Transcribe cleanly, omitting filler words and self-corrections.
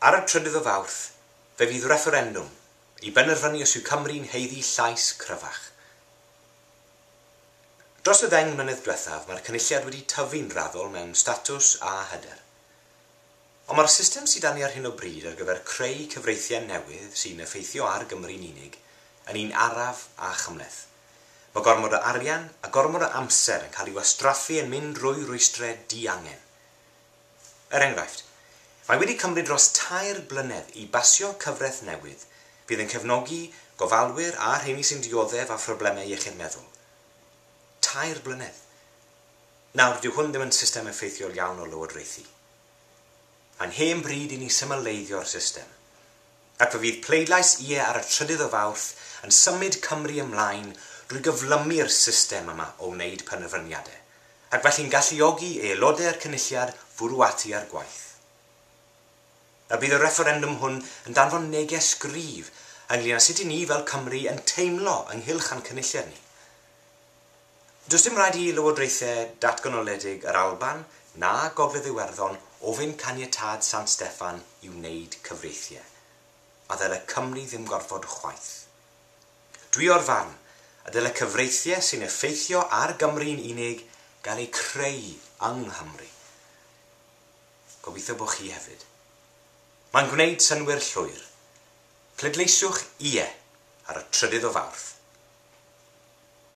Ar y 3 o Fawrth, fe fydd referendwm i benderfynu os yw Cymru'n heiddi llais cryfach. Dros y 10 mlynedd diwethaf, mae'r cynulliad wedi tyfu'n raddol mewn statws a hyder. Ond mae'r system sydd â ni ar hyn o bryd ar gyfer creu cyfreithiau newydd sy'n effeithio ar Gymru'n unig yn un araf a chymleth. Mae gormod o arian a gormod o amser yn cael ei wastraffu yn mynd drwy rwystrau di-angen. Enghraifft, mae wedi cymryd dros 2 blynedd i basio cyfraith newydd bydd yn cefnogi gofalwyr a rheini sy'n dioddef a phroblemau iechyd meddwl. 2 blynedd. Nawr, dyw hwn ddim yn system effeithiol iawn o lywodraethu. Mae'n hen bryd i ni symleiddio'r system. Ac fe fydd pleidlais ie ar y 3 o Fawrth yn symud Cymru ymlaen drwy gyflymu'r system yma o wneud penderfyniadau, ac felly'n galluogi aelodau'r cynulliad fwrw ati ar gwaith. A bydd y referendwm hwn yn danfon neges gryf ynglŷn â sut i ni fel Cymru yn teimlo ynghylch a'n cynulliad ni. Does dim rhaid i lywodraethau datganoledig yr Alban na Gogledd Iwerddon ofyn caniatâd San Steffan i wneud cyfreithiau, a ddyle Cymru ddim gorfod chwaith. Dwi o'r farn a dyle cyfreithiau sy'n effeithio ar Gymru'n unig gael eu creu yng Nghymru. Gobeithio bo chi hefyd. Mae'n gwneud synwyr llwyr. Pleidleisiwch ie ar y 3 o Fawrth.